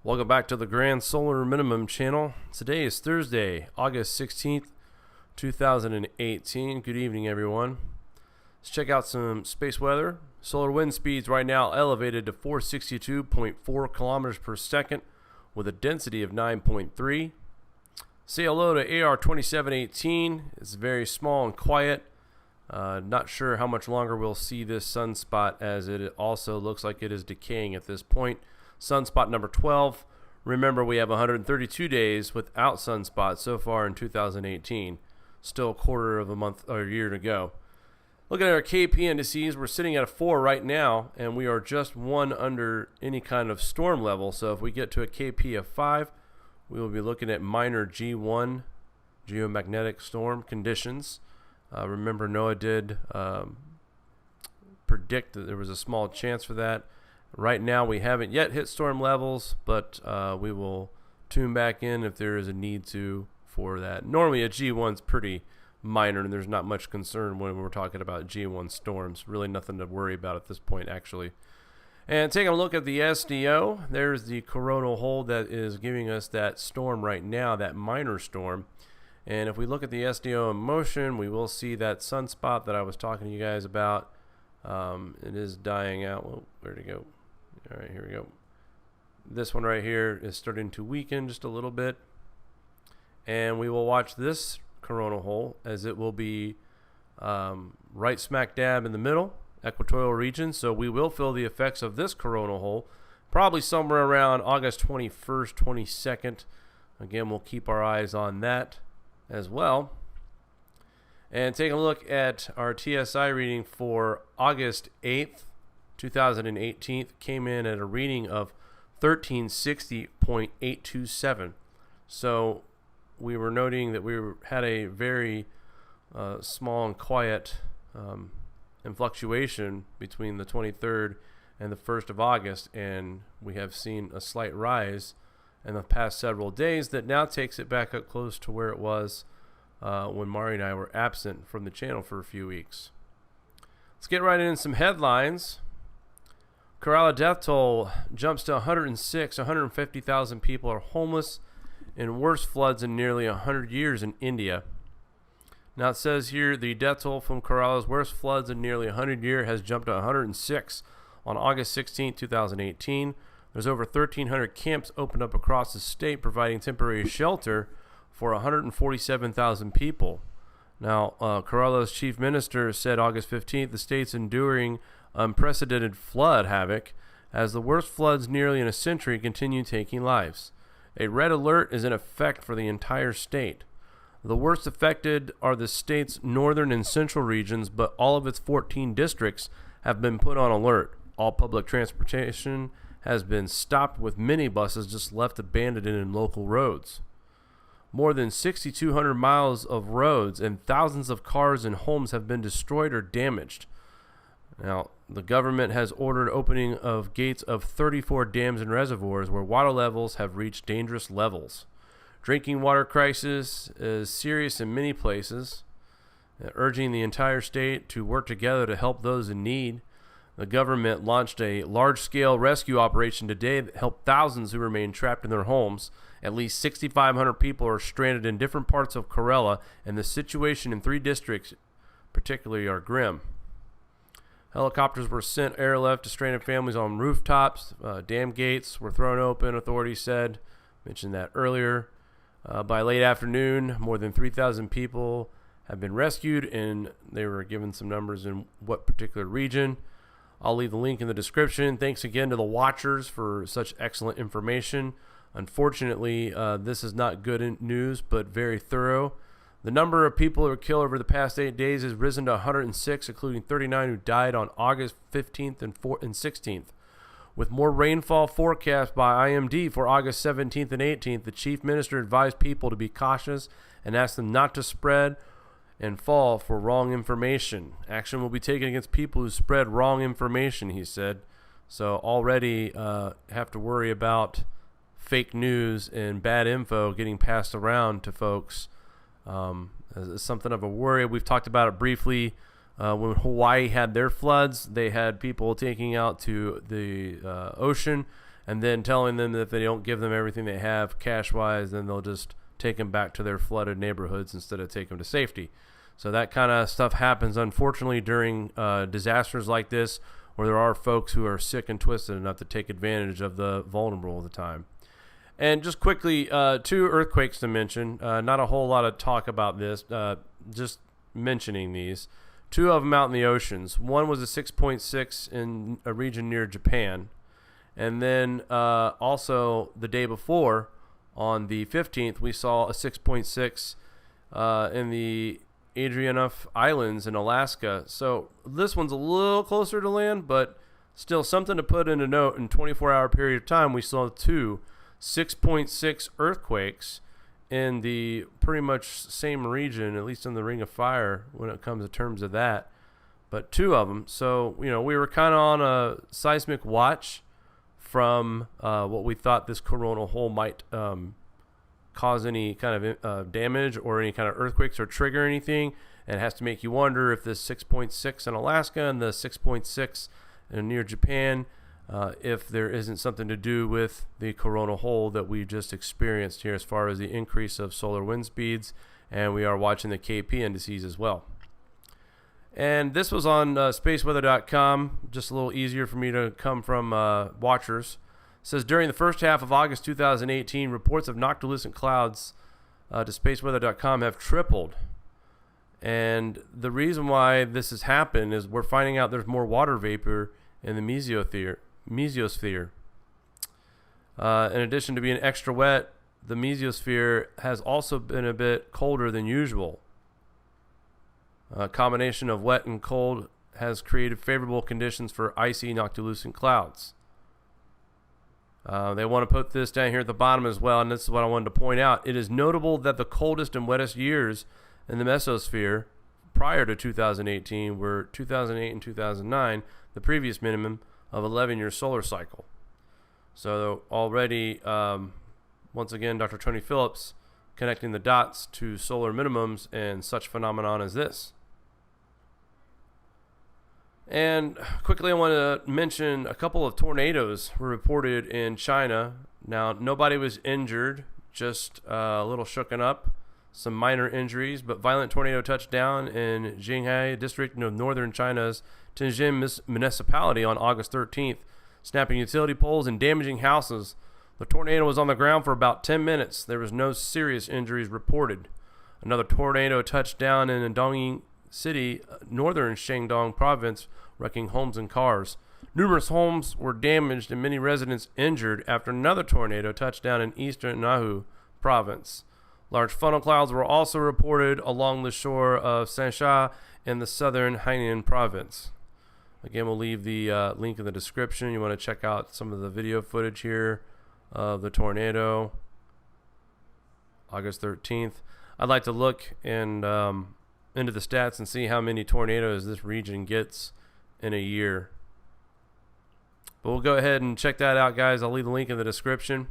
Welcome back to the Grand Solar Minimum channel. Today is Thursday, August 16th, 2018. Good evening, everyone. Let's check out some space weather. Solar wind speeds right now elevated to 462.4 kilometers per second with a density of 9.3. Say hello to AR 2718. It's very small and quiet. Not sure how much longer we'll see this sunspot, as it also looks like it is decaying at this point. Sunspot number 12. Remember, we have 132 days without sunspots so far in 2018. Still a quarter of a month or a year to go. Looking at our KP indices, we're sitting at a 4 right now, and we are just 1 under any kind of storm level. So if we get to a KP of 5, we will be looking at minor G1 geomagnetic storm conditions. Remember, NOAA did predict that there was a small chance for that. Right now, we haven't yet hit storm levels, but we will tune back in if there is a need to for that. Normally, a G1 is pretty minor, and there's not much concern when we're talking about G1 storms. Really nothing to worry about at this point, actually. And taking a look at the SDO, there's the coronal hole that is giving us that storm right now, that minor storm. And if we look at the SDO in motion, we will see that sunspot that I was talking to you guys about. It is dying out. Well, where'd it go? All right, here we go. This one right here is starting to weaken just a little bit. And we will watch this coronal hole as it will be right smack dab in the middle, equatorial region. So we will feel the effects of this coronal hole probably somewhere around August 21st, 22nd. Again, we'll keep our eyes on that as well. And take a look at our TSI reading for August 8th, 2018, came in at a reading of 1360.827. So we were noting that we had a very small and quiet fluctuation between the 23rd and the 1st of August, and we have seen a slight rise in the past several days that now takes it back up close to where it was when Mari and I were absent from the channel for a few weeks. Let's get right into some headlines. Kerala death toll jumps to 106. 150,000 people are homeless in worst floods in nearly 100 years in India. Now it says here the death toll from Kerala's worst floods in nearly 100 years has jumped to 106 on August 16, 2018. There's over 1,300 camps opened up across the state, providing temporary shelter for 147,000 people. Now, Kerala's chief minister said August 15th the state's enduring unprecedented flood havoc as the worst floods nearly in a century continue taking lives. A red alert is in effect for the entire state. The worst affected are the state's northern and central regions, but all of its 14 districts have been put on alert. All public transportation has been stopped, with many buses just left abandoned in local roads. More than 6,200 miles of roads and thousands of cars and homes have been destroyed or damaged. Now, the government has ordered opening of gates of 34 dams and reservoirs where water levels have reached dangerous levels. Drinking water crisis is serious in many places, urging the entire state to work together to help those in need. The government launched a large-scale rescue operation today that helped thousands who remain trapped in their homes. At least 6,500 people are stranded in different parts of Kerala, and the situation in 3 districts particularly are grim. Helicopters were sent airlift to stranded families on rooftops. Dam gates were thrown open, authorities said. Mentioned that earlier. By late afternoon, more than 3,000 people have been rescued, and they were given some numbers in what particular region. I'll leave the link in the description. Thanks again to the watchers for such excellent information. Unfortunately, this is not good news, but very thorough. The number of people who were killed over the past 8 days has risen to 106, including 39 who died on August 15th and 16th. With more rainfall forecast by IMD for August 17th and 18th, the chief minister advised people to be cautious and asked them not to spread and fall for wrong information. Action will be taken against people who spread wrong information, he said. So already have to worry about fake news and bad info getting passed around to folks. Is something of a worry. We've talked about it briefly When Hawaii had their floods, they had people taking out to the ocean and then telling them that if they don't give them everything they have cash-wise, then they'll just take them back to their flooded neighborhoods instead of take them to safety. So that kind of stuff happens, unfortunately, during disasters like this, where there are folks who are sick and twisted enough to take advantage of the vulnerable at the time. And just quickly, 2 earthquakes to mention. Not a whole lot of talk about this, just mentioning these. 2 of them out in the oceans. One was a 6.6 in a region near Japan. And then also the day before, on the 15th, we saw a 6.6 in the Adrianoff Islands in Alaska. So this one's a little closer to land, but still something to put in a note. In a 24-hour period of time, we saw 2 6.6 earthquakes in the pretty much same region, at least in the Ring of Fire when it comes to terms of that. But 2 of them. So, we were kind of on a seismic watch from what we thought this coronal hole might cause any kind of damage or any kind of earthquakes or trigger anything. And it has to make you wonder if this 6.6 in Alaska and the 6.6 near Japan, if there isn't something to do with the coronal hole that we just experienced here as far as the increase of solar wind speeds. And we are watching the KP indices as well. And this was on SPACEWEATHER.com, just a little easier for me to come from watchers. It says, during the first half of August 2018, reports of Noctilucent clouds to SPACEWEATHER.com have tripled. And the reason why this has happened is we're finding out there's more water vapor in the mesosphere. In addition to being extra wet, the mesosphere has also been a bit colder than usual. A combination of wet and cold has created favorable conditions for icy Noctilucent clouds. They want to put this down here at the bottom as well, and this is what I wanted to point out. It is notable that the coldest and wettest years in the mesosphere prior to 2018 were 2008 and 2009, the previous minimum of 11-year solar cycle. So already, once again, Dr. Tony Phillips connecting the dots to solar minimums and such phenomenon as this. And quickly, I want to mention a couple of tornadoes were reported in China. Now, nobody was injured, just a little shooken up, some minor injuries, but violent tornado touched down in Jinghai district of northern China's Tianjin municipality on August 13th, snapping utility poles and damaging houses. The tornado was on the ground for about 10 minutes. There was no serious injuries reported. Another tornado touched down in Dongyin City, northern Shandong province, wrecking homes and cars. Numerous homes were damaged and many residents injured after another tornado touched down in eastern Nahu province. Large funnel clouds were also reported along the shore of Shansha in the southern Hainan province. Again, we'll leave the link in the description. You want to check out some of the video footage here of the tornado. August 13th. I'd like to look and into the stats and see how many tornadoes this region gets in a year. But we'll go ahead and check that out, guys. I'll leave the link in the description.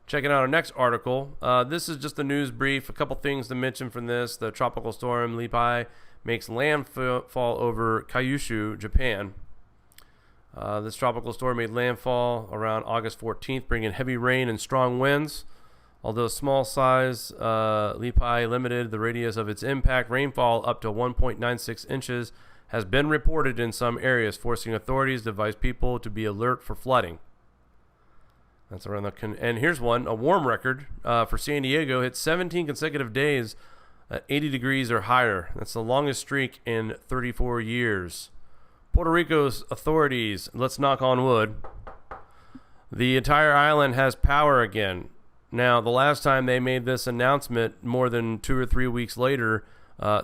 Checking out our next article. This is just a news brief. A couple things to mention from this. The tropical storm Lipai makes landfall over Kyushu, Japan. This tropical storm made landfall around August 14th, bringing heavy rain and strong winds. Although small size, Lipai limited the radius of its impact. Rainfall up to 1.96 inches has been reported in some areas, forcing authorities to advise people to be alert for flooding. That's around the and here's one. A warm record for San Diego hit 17 consecutive days at 80 degrees or higher. That's the longest streak in 34 years. Puerto Rico's authorities, let's knock on wood, the entire island has power again. Now, the last time they made this announcement, more than 2 or 3 weeks later,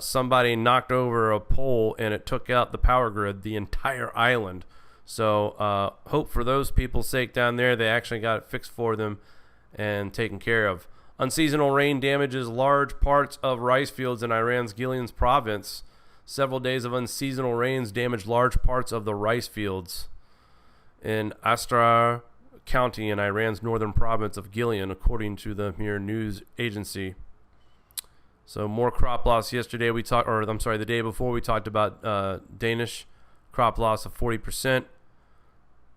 somebody knocked over a pole and it took out the power grid, the entire island. So hope for those people's sake down there, they actually got it fixed for them and taken care of. Unseasonal rain damages large parts of rice fields in Iran's Gilan province. Several days of unseasonal rains damaged large parts of the rice fields in Astrar County in Iran's northern province of Gilan, according to the Mir news agency. So more crop loss yesterday. The day before we talked about Danish crop loss of 40%.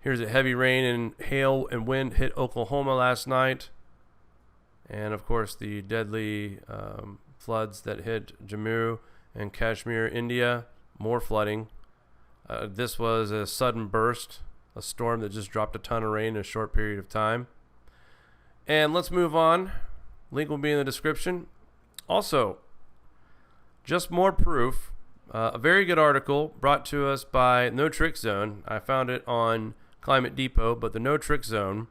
Here's a heavy rain and hail and wind hit Oklahoma last night. And, of course, the deadly floods that hit Jammu and Kashmir, India. More flooding. This was a sudden burst, a storm that just dropped a ton of rain in a short period of time. And let's move on. Link will be in the description. Also, just more proof. A very good article brought to us by No Trick Zone. I found it on Climate Depot, but the No Trick Zone.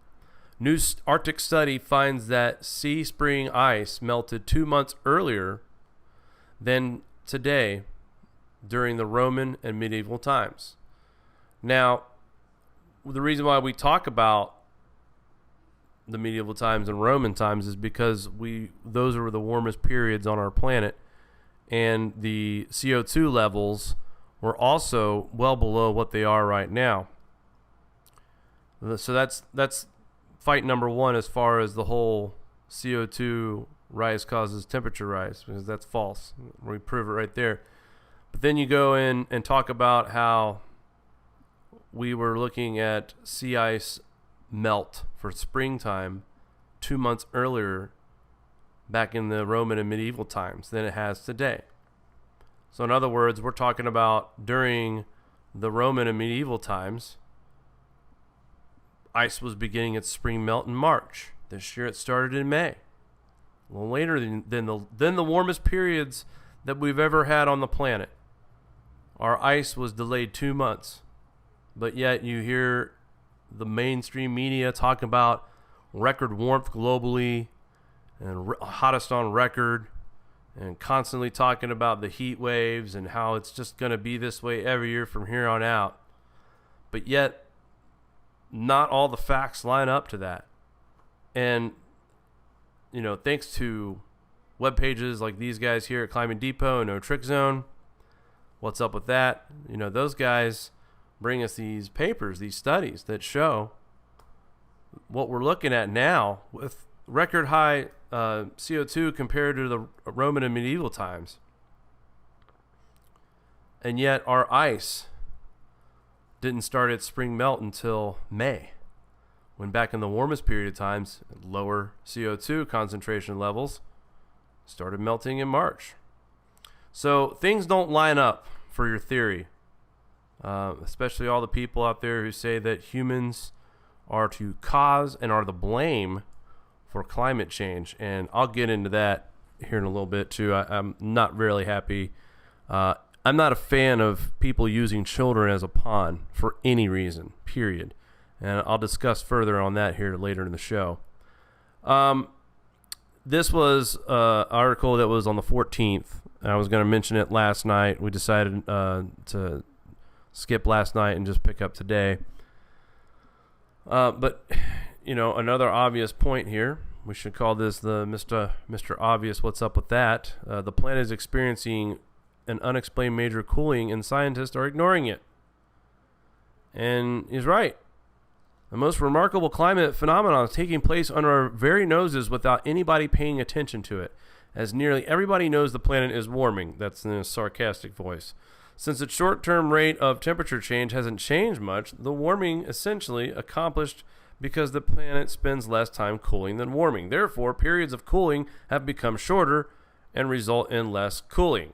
New Arctic study finds that sea spring ice melted 2 months earlier than today during the Roman and medieval times. Now, the reason why we talk about the medieval times and Roman times is because those were the warmest periods on our planet, and the CO2 levels were also well below what they are right now. So that's fight number one as far as the whole CO2 rise causes temperature rise, because that's false. We prove it right there. But then you go in and talk about how we were looking at sea ice melt for springtime 2 months earlier back in the Roman and medieval times than it has today. So in other words, we're talking about during the Roman and medieval times, ice was beginning its spring melt in March. This year it started in May. A little later than the warmest periods that we've ever had on the planet. Our ice was delayed 2 months. But yet you hear the mainstream media talk about record warmth globally and hottest on record, and constantly talking about the heat waves and how it's just going to be this way every year from here on out. But yet, not all the facts line up to that. And, thanks to web pages like these guys here at Climate Depot and No Trick Zone, what's up with that? Those guys bring us these papers, these studies that show what we're looking at now with record high CO2 compared to the Roman and medieval times. And yet our ice didn't start its spring melt until May, when back in the warmest period of times, lower CO2 concentration levels started melting in March. So things don't line up for your theory, especially all the people out there who say that humans are to cause and are the blame for climate change. And I'll get into that here in a little bit too. I'm not really happy. I'm not a fan of people using children as a pawn for any reason, period. And I'll discuss further on that here later in the show. This was an article that was on the 14th. I was going to mention it last night. We decided to skip last night and just pick up today. But, another obvious point here. We should call this the Mr. Obvious. What's up with that? The planet is experiencing an unexplained major cooling, and scientists are ignoring it. And he's right. The most remarkable climate phenomenon is taking place under our very noses without anybody paying attention to it, as nearly everybody knows the planet is warming. That's in a sarcastic voice. Since its short-term rate of temperature change hasn't changed much, the warming essentially accomplished because the planet spends less time cooling than warming. Therefore, periods of cooling have become shorter and result in less cooling.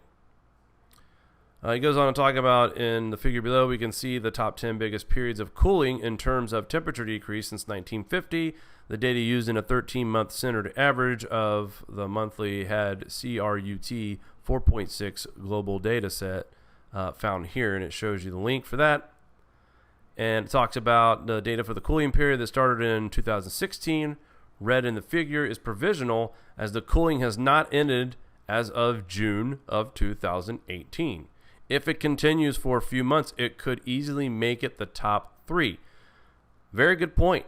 He goes on to talk about, in the figure below, we can see the top 10 biggest periods of cooling in terms of temperature decrease since 1950. The data used in a 13-month centered average of the monthly had CRUT 4.6 global data set found here, and it shows you the link for that. And it talks about the data for the cooling period that started in 2016. Red in the figure is provisional, as the cooling has not ended as of June of 2018. If it continues for a few months, it could easily make it the top 3. Very good point.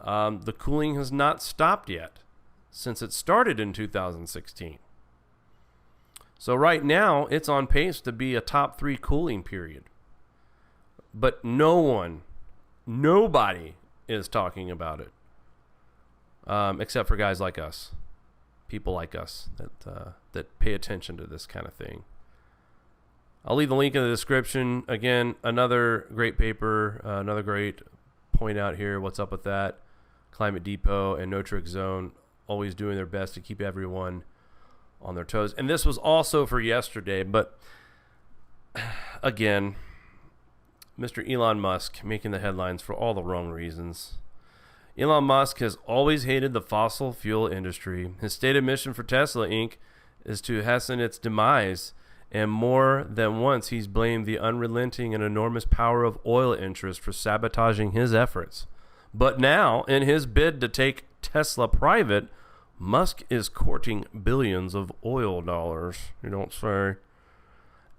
The cooling has not stopped yet since it started in 2016. So right now, it's on pace to be a top 3 cooling period. But nobody is talking about it, except for guys like us, people like us that pay attention to this kind of thing. I'll leave the link in the description. Again, another great paper, another great point out here what's up with that. Climate Depot and No Trick Zone always doing their best to keep everyone on their toes. And this was also for yesterday, but again, Mr. Elon Musk making the headlines for all the wrong reasons. Elon Musk has always hated the fossil fuel industry. His stated mission for Tesla Inc. is to hasten its demise, and more than once he's blamed the unrelenting and enormous power of oil interests for sabotaging his efforts. But now, in his bid to take Tesla private, Musk is courting billions of oil dollars, you don't say.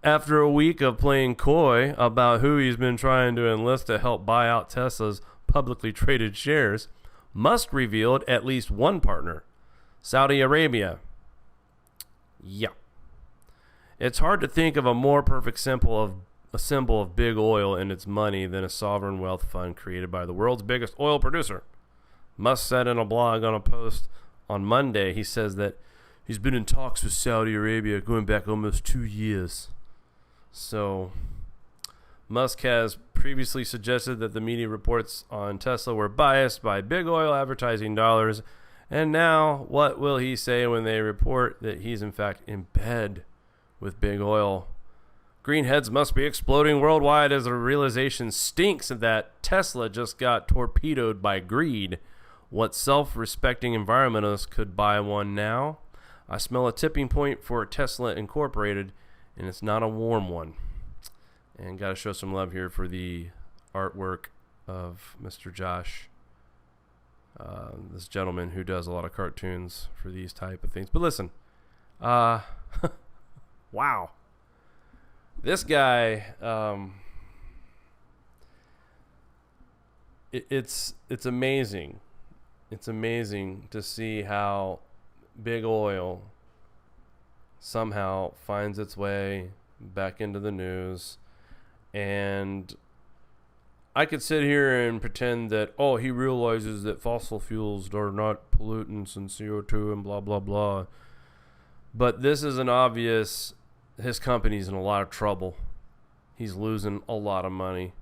After a week of playing coy about who he's been trying to enlist to help buy out Tesla's publicly traded shares, Musk revealed at least one partner, Saudi Arabia. Yeah. It's hard to think of a more perfect symbol of big oil and its money than a sovereign wealth fund created by the world's biggest oil producer. Musk said in a blog on a post on Monday, he says that he's been in talks with Saudi Arabia going back almost 2 years. So Musk has previously suggested that the media reports on Tesla were biased by big oil advertising dollars. And now, what will he say when they report that he's in fact in bed with big oil? Green heads must be exploding worldwide as the realization stinks that Tesla just got torpedoed by greed. What self-respecting environmentalists could buy one now? I smell a tipping point for Tesla Incorporated, and it's not a warm one. And got to show some love here for the artwork of Mr. Josh, this gentleman who does a lot of cartoons for these type of things. But listen, wow. This guy, it's amazing. It's amazing to see how big oil somehow finds its way back into the news. And I could sit here and pretend that, oh, he realizes that fossil fuels are not pollutants and CO2 and blah, blah, blah. But this is an obvious... His company's in a lot of trouble. He's losing a lot of money.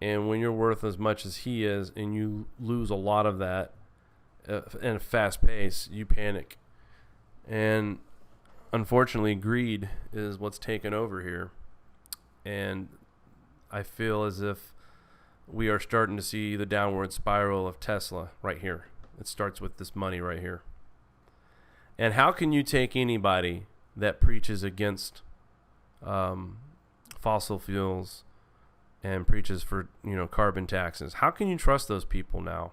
And when you're worth as much as he is and you lose a lot of that in a fast pace, you panic. And unfortunately, greed is what's taken over here. And I feel as if we are starting to see the downward spiral of Tesla right here. It starts with this money right here. And how can you take anybody that preaches against fossil fuels and preaches for, carbon taxes? How can you trust those people now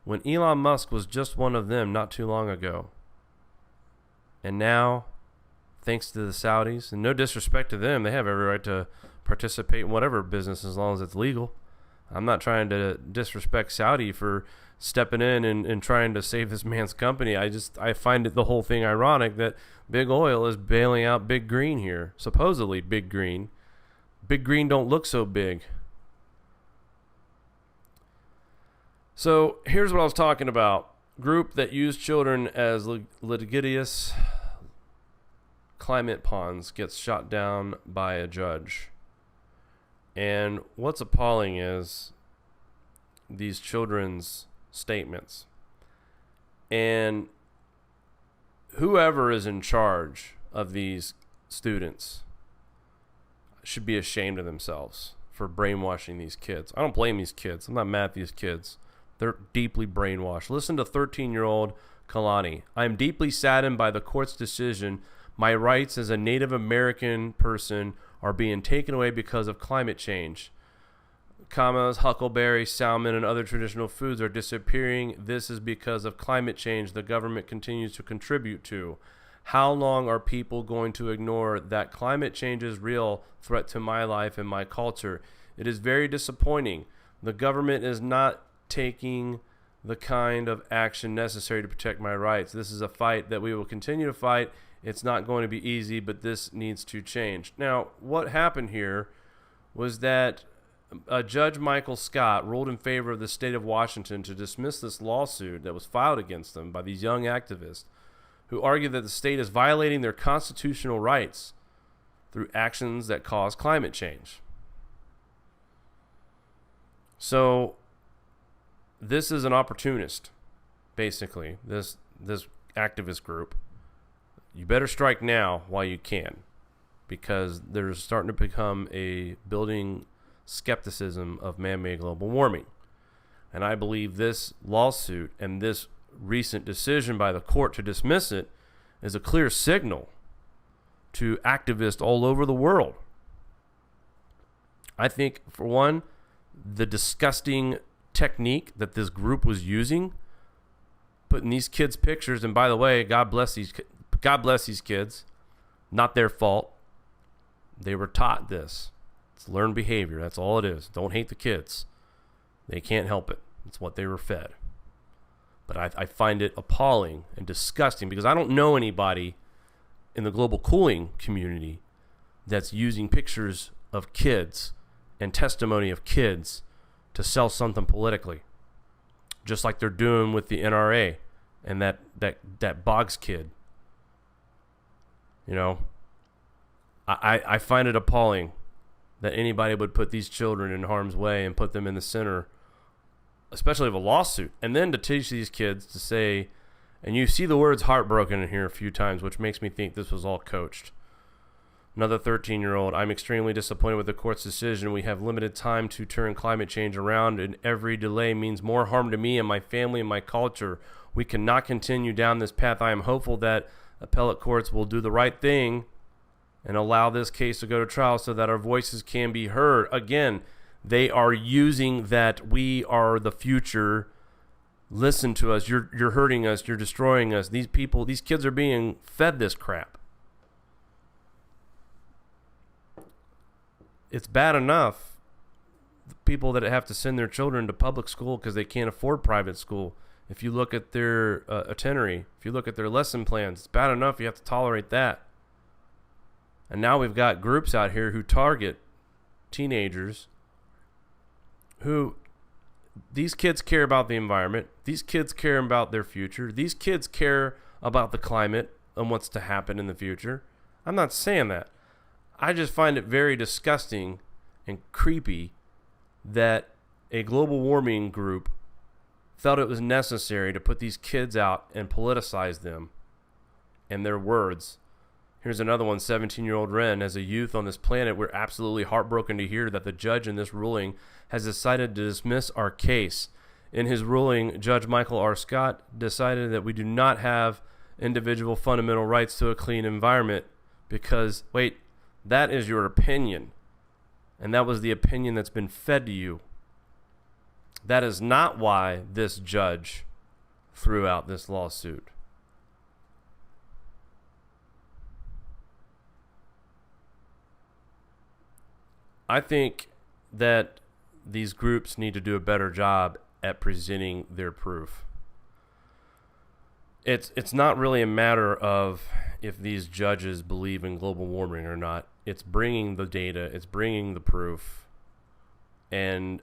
when Elon Musk was just one of them not too long ago? And now, thanks to the Saudis, and no disrespect to them, they have every right to participate in whatever business as long as it's legal. I'm not trying to disrespect Saudi for stepping in and trying to save this man's company. I find the whole thing ironic that Big Oil is bailing out Big Green here. Supposedly Big Green. Big Green don't look so big. So here's what I was talking about. Group that used children as litigious climate pawns gets shot down by a judge. And what's appalling is these children's statements. And whoever is in charge of these students should be ashamed of themselves for brainwashing these kids. I don't blame these kids. I'm not mad at these kids. They're deeply brainwashed. Listen to 13-year-old Kalani. I am deeply saddened by the court's decision. My rights as a Native American person are being taken away because of climate change. Commas, huckleberry, salmon, and other traditional foods are disappearing. This is because of climate change the government continues to contribute to. How long are people going to ignore that climate change is real threat to my life and my culture? It is very disappointing. The government is not taking the kind of action necessary to protect my rights. This is a fight that we will continue to fight. It's not going to be easy, but this needs to change. Now, what happened here was that Judge Michael Scott ruled in favor of the state of Washington to dismiss this lawsuit that was filed against them by these young activists who argued that the state is violating their constitutional rights through actions that cause climate change. So this is an opportunist, basically, this activist group. You better strike now while you can, because there's starting to become a building skepticism of man-made global warming. And I believe this lawsuit and this recent decision by the court to dismiss it is a clear signal to activists all over the world. I think, for one, the disgusting technique that this group was using, putting these kids' pictures, and by the way, God bless these kids, not their fault. They were taught this. It's learned behavior. That's all it is. Don't hate the kids. They can't help it. It's what they were fed. But I find it appalling and disgusting, because I don't know anybody in the global cooling community that's using pictures of kids and testimony of kids to sell something politically, just like they're doing with the NRA and that Boggs kid. You know, I find it appalling that anybody would put these children in harm's way and put them in the center, especially of a lawsuit, and then to teach these kids to say, and you see the words heartbroken in here a few times, which makes me think this was all coached. Another 13-year-old, I'm extremely disappointed with the court's decision. We have limited time to turn climate change around, and every delay means more harm to me and my family and my culture. We cannot continue down this path. I am hopeful that appellate courts will do the right thing and allow this case to go to trial so that our voices can be heard. Again, they are using that we are the future. Listen to us. You're hurting us. You're destroying us. These kids are being fed this crap. It's bad enough, the people that have to send their children to public school because they can't afford private school. If you look at their itinerary, if you look at their lesson plans, it's bad enough you have to tolerate that. And now we've got groups out here who target teenagers who, these kids care about the environment. These kids care about their future. These kids care about the climate and what's to happen in the future. I'm not saying that. I just find it very disgusting and creepy that a global warming group felt it was necessary to put these kids out and politicize them and their words. Here's another one, 17-year-old Ren. As a youth on this planet, we're absolutely heartbroken to hear that the judge in this ruling has decided to dismiss our case. In his ruling, Judge Michael R. Scott decided that we do not have individual fundamental rights to a clean environment because, wait, that is your opinion. And that was the opinion that's been fed to you. That is not why this judge threw out this lawsuit. I think that these groups need to do a better job at presenting their proof. It's not really a matter of if these judges believe in global warming or not. It's bringing the data. It's bringing the proof. And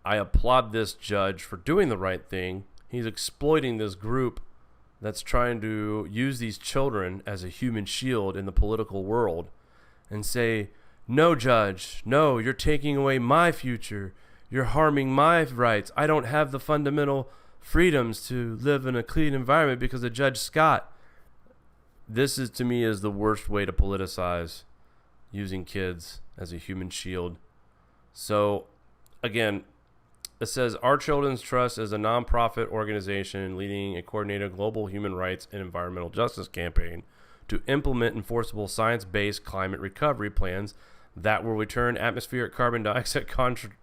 I applaud this judge for doing the right thing. He's exploiting this group that's trying to use these children as a human shield in the political world and say, no, judge, no, you're taking away my future. You're harming my rights. I don't have the fundamental freedoms to live in a clean environment because of Judge Scott. This is, to me, is the worst way to politicize using kids as a human shield. So, again, it says, Our Children's Trust is a nonprofit organization leading a coordinated global human rights and environmental justice campaign to implement enforceable science-based climate recovery plans that will return atmospheric carbon dioxide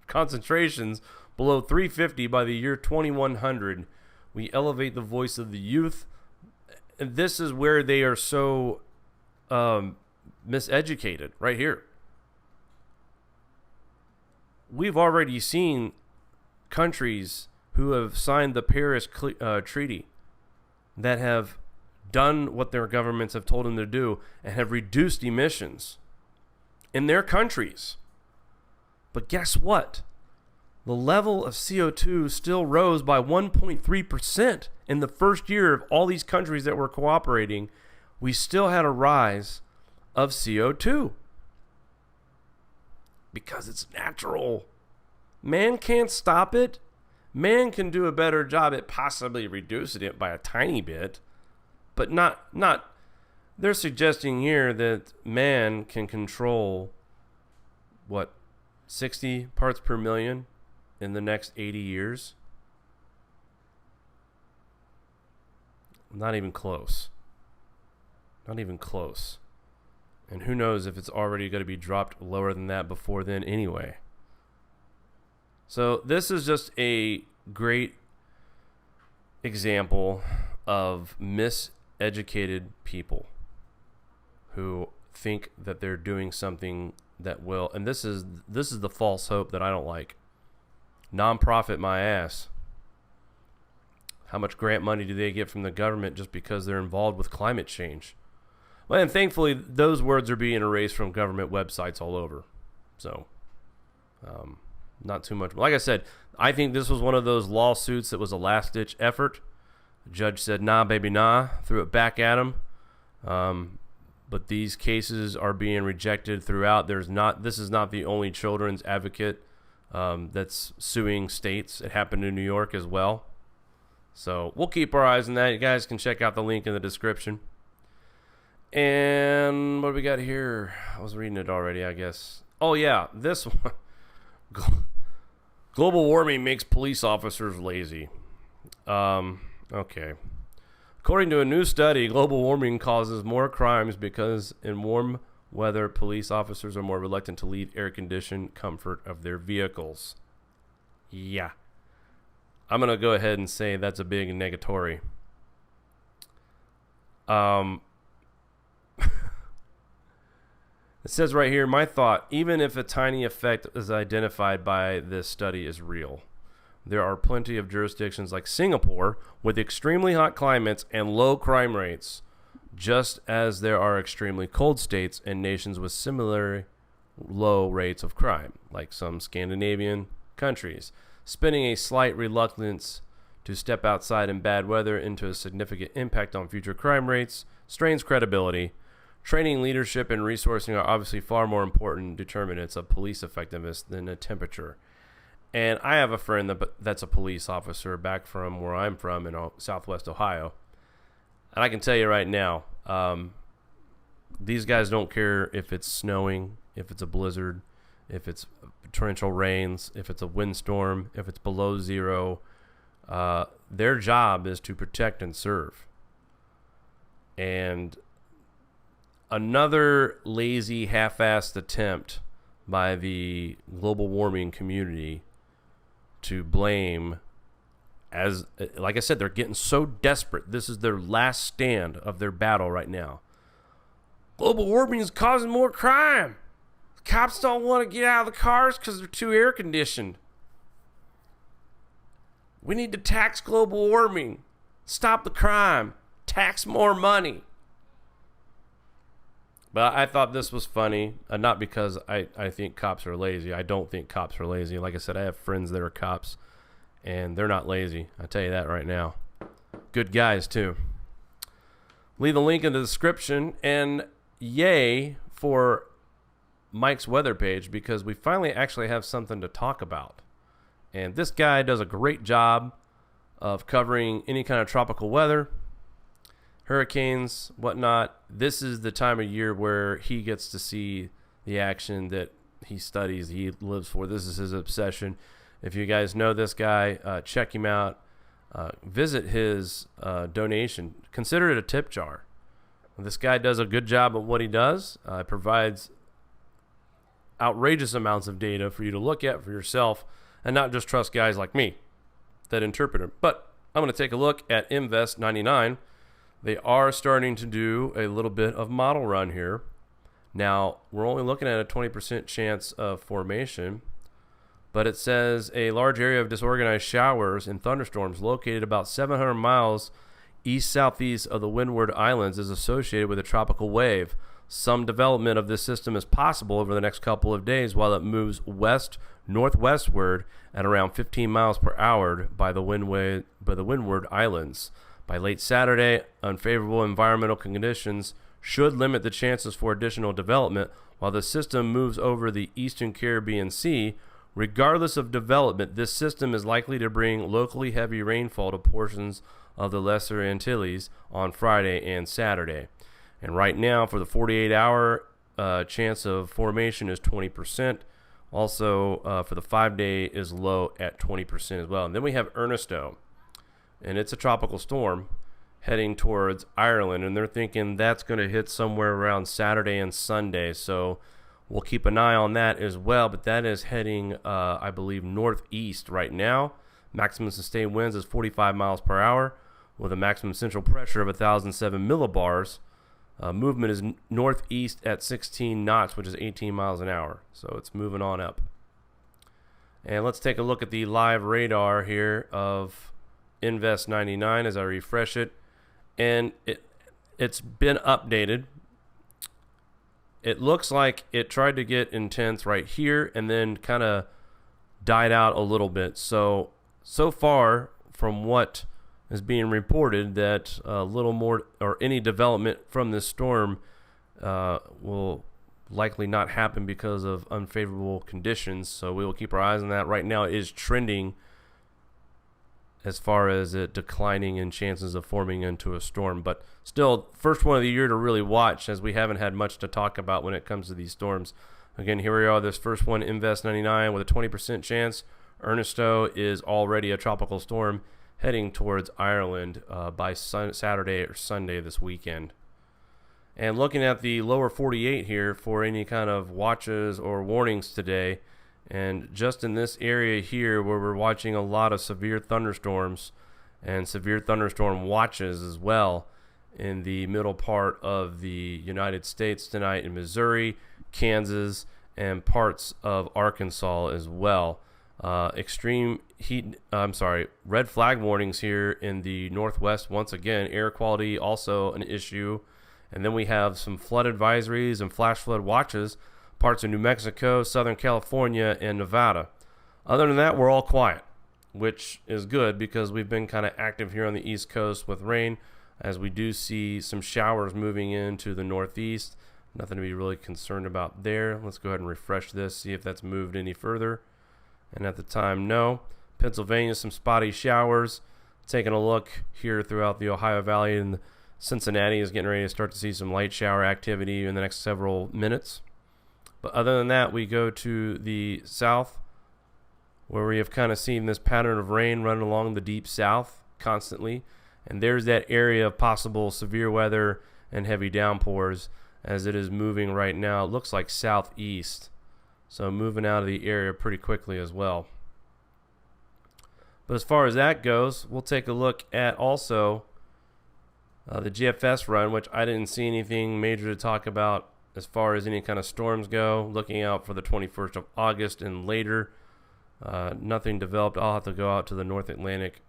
concentrations below 350 by the year 2100. We elevate the voice of the youth. And this is where they are so miseducated, right here. We've already seen countries who have signed the Paris Treaty that have done what their governments have told them to do and have reduced emissions in their countries. But guess what? The level of CO2 still rose by 1.3% in the first year of all these countries that were cooperating. We still had a rise of CO2 because it's natural. Man can't stop it. Man can do a better job at possibly reducing it by a tiny bit, but not. They're suggesting here that man can control, 60 parts per million in the next 80 years? Not even close. Not even close. And who knows if it's already going to be dropped lower than that before then anyway. So this is just a great example of miseducated people who think that they're doing something that will, and this is the false hope that I don't like. Nonprofit my ass. How much grant money do they get from the government just because they're involved with climate change? Well, and thankfully, those words are being erased from government websites all over. So, not too much. Like I said, I think this was one of those lawsuits that was a last-ditch effort. The judge said, nah, baby, nah, threw it back at him. But these cases are being rejected throughout. This is not the only children's advocate that's suing states. It happened in New York as well. So we'll keep our eyes on that. You guys can check out the link in the description. And what do we got here? I was reading it already, I guess. Oh, yeah, this one. Global warming makes police officers lazy. Okay. According to a new study, global warming causes more crimes because in warm weather, police officers are more reluctant to leave air-conditioned comfort of their vehicles. Yeah. I'm going to go ahead and say that's a big negatory. It says right here, my thought, even if a tiny effect is identified by this study is real, there are plenty of jurisdictions like Singapore with extremely hot climates and low crime rates, just as there are extremely cold states and nations with similar low rates of crime, like some Scandinavian countries. Spinning a slight reluctance to step outside in bad weather into a significant impact on future crime rates strains credibility. Training, leadership, and resourcing are obviously far more important determinants of police effectiveness than a temperature. And I have a friend that's a police officer back from where I'm from in Southwest Ohio. And I can tell you right now, these guys don't care if it's snowing, if it's a blizzard, if it's torrential rains, if it's a windstorm, if it's below zero. Their job is to protect and serve. And another lazy, half-assed attempt by the global warming community to blame, as like I said, they're getting so desperate. This is their last stand of their battle right now. Global warming is causing more crime. Cops don't want to get out of the cars because they're too air conditioned. We need to tax global warming. Stop the crime. Tax more money. But I thought this was funny, not because I think cops are lazy. I don't think cops are lazy. Like I said, I have friends that are cops, and they're not lazy. I tell you that right now. Good guys, too. Leave a link in the description, and yay for Mike's weather page, because we finally actually have something to talk about. And this guy does a great job of covering any kind of tropical weather, hurricanes, whatnot. This is the time of year where he gets to see the action that he studies, he lives for. This is his obsession. If you guys know this guy, check him out. Visit his donation. Consider it a tip jar. This guy does a good job of what he does. Provides outrageous amounts of data for you to look at for yourself and not just trust guys like me that interpret it. But I'm going to take a look at Invest 99. They are starting to do a little bit of model run here. Now, we're only looking at a 20% chance of formation, but it says a large area of disorganized showers and thunderstorms located about 700 miles east-southeast of the Windward Islands is associated with a tropical wave. Some development of this system is possible over the next couple of days while it moves west-northwestward at around 15 miles per hour by the Windward Islands. By late Saturday, unfavorable environmental conditions should limit the chances for additional development while the system moves over the eastern Caribbean Sea, Regardless of development, this system is likely to bring locally heavy rainfall to portions of the Lesser Antilles on Friday and Saturday. And right now, for the 48-hour chance of formation is 20%. Also, for the 5-day is low at 20% as well. And then we have Ernesto, and it's a tropical storm heading towards Ireland, and they're thinking that's going to hit somewhere around Saturday and Sunday. So we'll keep an eye on that as well. But that is heading, I believe, northeast right now. Maximum sustained winds is 45 miles per hour with a maximum central pressure of 1,007 millibars. Movement is northeast at 16 knots, which is 18 miles an hour. So it's moving on up. And let's take a look at the live radar here of Invest 99 as I refresh it. And it's been updated. It looks like it tried to get intense right here and then kind of died out a little bit. So far from what is being reported, that a little more or any development from this storm will likely not happen because of unfavorable conditions. So we will keep our eyes on that. Right now it is trending as far as it declining in chances of forming into a storm. But still, first one of the year to really watch, as we haven't had much to talk about when it comes to these storms. Again, here we are, this first one, Invest 99, with a 20% chance. Ernesto is already a tropical storm heading towards Ireland by Saturday or Sunday this weekend. And looking at the lower 48 here for any kind of watches or warnings today, and just in this area here where we're watching a lot of severe thunderstorms and severe thunderstorm watches as well in the middle part of the United States tonight in Missouri, Kansas, and parts of Arkansas as well. Red flag warnings here in the Northwest. Once again, air quality also an issue. And then we have some flood advisories and flash flood watches, parts of New Mexico, Southern California, and Nevada. Other than that, we're all quiet, which is good because we've been kind of active here on the East Coast with rain, as we do see some showers moving into the Northeast. Nothing to be really concerned about there. Let's go ahead and refresh this, see if that's moved any further. And at the time, no. Pennsylvania, some spotty showers. Taking a look here throughout the Ohio Valley, and Cincinnati is getting ready to start to see some light shower activity in the next several minutes. But other than that, we go to the south, where we have kind of seen this pattern of rain running along the deep south constantly. And there's that area of possible severe weather and heavy downpours as it is moving right now. It looks like southeast. So moving out of the area pretty quickly as well. But as far as that goes, we'll take a look at also the GFS run, which I didn't see anything major to talk about as far as any kind of storms go. Looking out for the 21st of August and later. Nothing developed. I'll have to go out to the North Atlantic,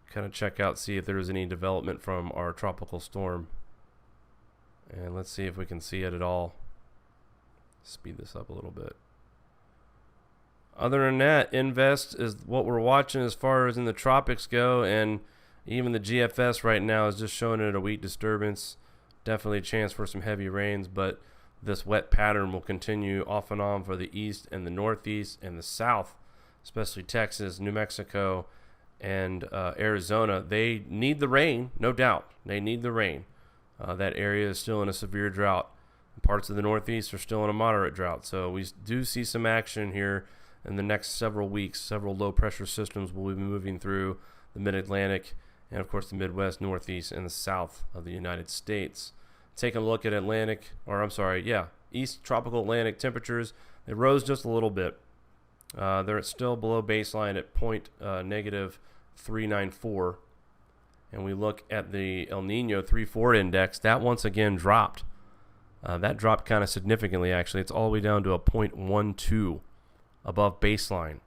kind of check out, see if there's any development from our tropical storm. And let's see if we can see it at all. Speed this up a little bit. Other than that, Invest is what we're watching as far as in the tropics go, and even the GFS right now is just showing it a weak disturbance. Definitely a chance for some heavy rains, but this wet pattern will continue off and on for the east and the northeast and the south, especially Texas, New Mexico, and Arizona. They need the rain, no doubt. They need the rain. That area is still in a severe drought. Parts of the Northeast are still in a moderate drought. So we do see some action here in the next several weeks. Several low-pressure systems will be moving through the Mid-Atlantic and, of course, the Midwest, Northeast, and the South of the United States. Taking a look at East tropical Atlantic temperatures. They rose just a little bit. They're still below baseline at negative 394. And we look at the El Nino 3-4 index. That once again dropped. That dropped kind of significantly, actually. It's all the way down to a 0.12 above baseline.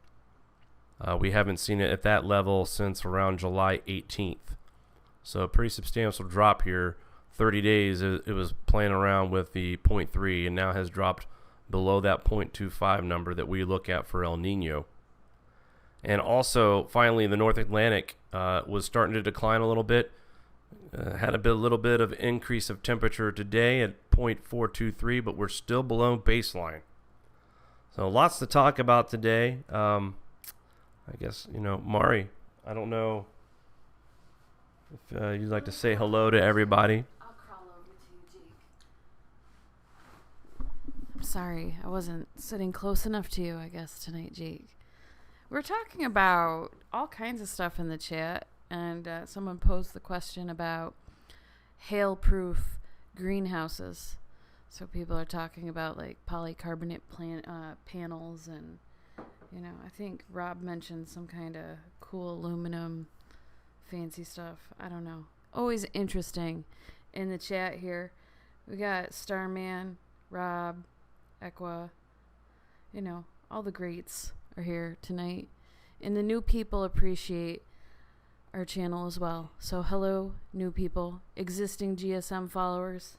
We haven't seen it at that level since around July 18th. So a pretty substantial drop here. 30 days, it was playing around with the 0.3 and now has dropped below that 0.25 number that we look at for El Nino. And also, finally, the North Atlantic was starting to decline a little bit. Had a little bit of increase of temperature today at 0.423, but we're still below baseline. So lots to talk about today. I guess, Mari, I don't know if you'd like to say hello to everybody. I'll crawl over to you, Jake. I'm sorry, I wasn't sitting close enough to you, I guess, tonight, Jake. We're talking about all kinds of stuff in the chat, and someone posed the question about hail-proof greenhouses. So people are talking about like polycarbonate panels, and I think Rob mentioned some kind of cool aluminum fancy stuff. I don't know. Always interesting in the chat here. We got Starman, Rob, Equa, all the greats are here tonight. And the new people appreciate our channel as well. So hello, new people, existing GSM followers.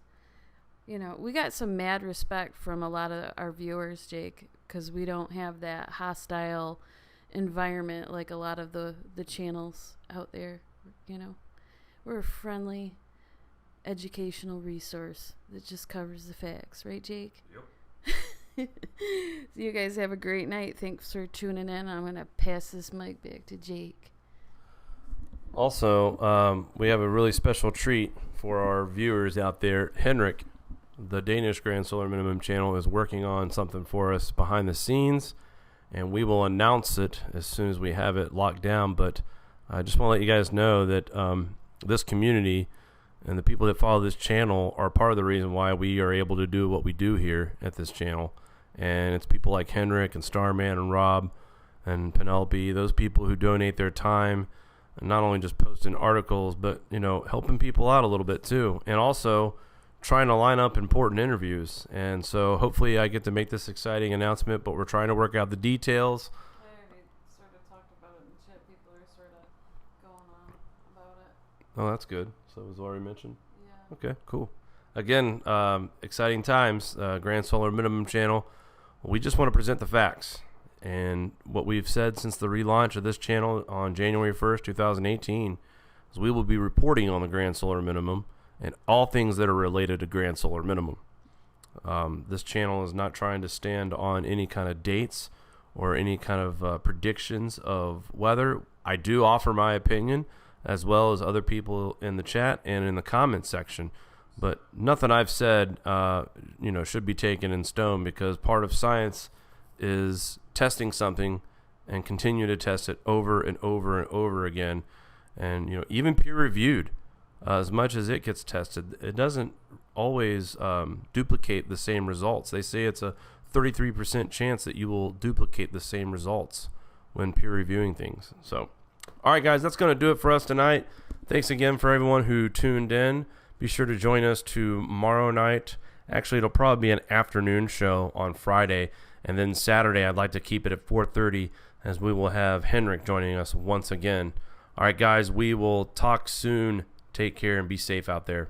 We got some mad respect from a lot of our viewers, Jake, because we don't have that hostile environment like a lot of the channels out there. We're a friendly, educational resource that just covers the facts, right, Jake? Yep. So you guys have a great night. Thanks for tuning in. I'm going to pass this mic back to Jake. Also, we have a really special treat for our viewers out there. Henrik, the Danish Grand Solar Minimum channel, is working on something for us behind the scenes, and we will announce it as soon as we have it locked down. But I just want to let you guys know that this community and the people that follow this channel are part of the reason why we are able to do what we do here at this channel. And it's people like Henrik and Starman and Rob and Penelope, those people who donate their time, and not only just posting articles, but helping people out a little bit too, and also trying to line up important interviews. And so hopefully I get to make this exciting announcement, but we're trying to work out the details. I already sort of talked about it in the chat. People are sort of going on about it. Oh, that's good. So it was already mentioned? Yeah. Okay, cool. Again, exciting times, Grand Solar Minimum channel. We just want to present the facts. And what we've said since the relaunch of this channel on January 1st, 2018, is we will be reporting on the Grand Solar Minimum and all things that are related to Grand Solar Minimum. This channel is not trying to stand on any kind of dates or any kind of predictions of weather. I do offer my opinion, as well as other people in the chat and in the comment section. But nothing I've said, should be taken in stone, because part of science is testing something and continue to test it over and over and over again. And, even peer-reviewed, as much as it gets tested, it doesn't always duplicate the same results. They say it's a 33% chance that you will duplicate the same results when peer-reviewing things. So, all right, guys, that's going to do it for us tonight. Thanks again for everyone who tuned in. Be sure to join us tomorrow night. Actually, it'll probably be an afternoon show on Friday. And then Saturday, I'd like to keep it at 4:30, as we will have Henrik joining us once again. All right, guys, we will talk soon. Take care and be safe out there.